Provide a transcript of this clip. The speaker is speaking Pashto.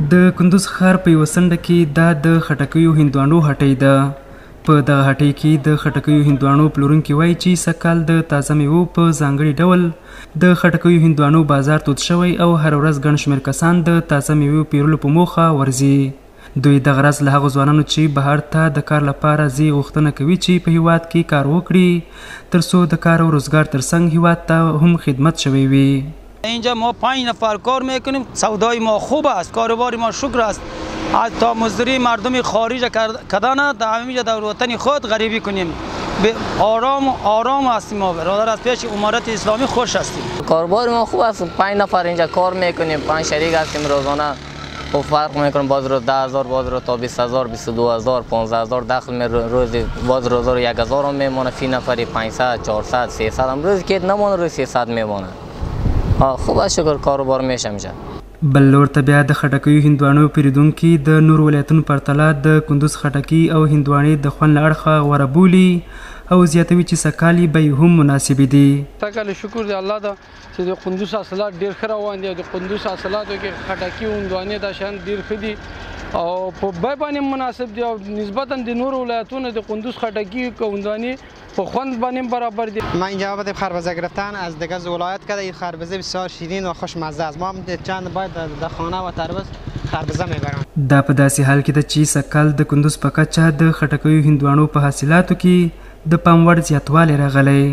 د کندوز ښار په یوه څنډه کې دا د خټکیو هندوانو هټۍ ده. په دغه هټۍ کې د خټکیو هندوانو پلورونکي وایي چې سږکال د تازه میوو په ځانګړي ډول د خټکیو هندوانو بازار تود شوی او هر ورځ ګڼ شمېر کسان د تازه میوو پیرلو په موخه ورځي. دوی دغه راز له هغو ځوانانو چې بهر ته د کار لپاره ځي غوښتنه کوي چې په هیواد کې کار وکړي ترڅو د کار او روزګار ترڅنګ هیواد ته هم خدمت شوی وي. اینجا ما 5 نفر کار میکنیم، سودای ما خوب است، کاروبار ما شکر است. از تا مزدوری مردم خارج کردن در همینجا در وطن خود غریبی کنیم. آرام هستیم ما برادر، از پیش امارت اسلامی خوش هستیم. کاروبار ما خوب است، 5 نفر اینجا کار میکنیم، 5 شریک هستیم روزانه. و فرق میکنیم باز رو 10,000 باز رو تا 20,000 22,000 15,000 دخل می روزی باز روز رو 1,000 هم میمونه، فی نفری 500 400 300 هم روز که نمونه روز 300 میمونه. خوب است شکر کاروبار میشه میشه. بل لور ته بیا د خټکیو هندوانو پیرودونکي د نورو ولایتونو پرتله د کندوز خټکي او هندوانې د خوند له اړخه غوره بولي او زیاتوي چې سږکال یې بیې هم مناسبې دي. سږکال شکر د الله ده چې د کندوز حاصلات ډېر ښه روان دي او د کندوز حاصلاتو کې خټکي او هندوانې دا شیان ډېر ښه دي او په بیې باندې مناسب دي او نسبتا د نورو ولایتونو د کندوز خټکي او هندوانې په خوند باندې برابر دي. ما اینجا آمدیم خربزه گرفتن از دیگه ولایت کرده. این خربزه بسیار شیرین و خوشمزه است. ما چند باید در خانه و تربوز خربزه میبرم. دا په داسې حال کې ده چې سږکال د کندوز په کچه د خټکیو هندوانو په حاصلاتو کې د پام وړ زیاتوالی راغلی.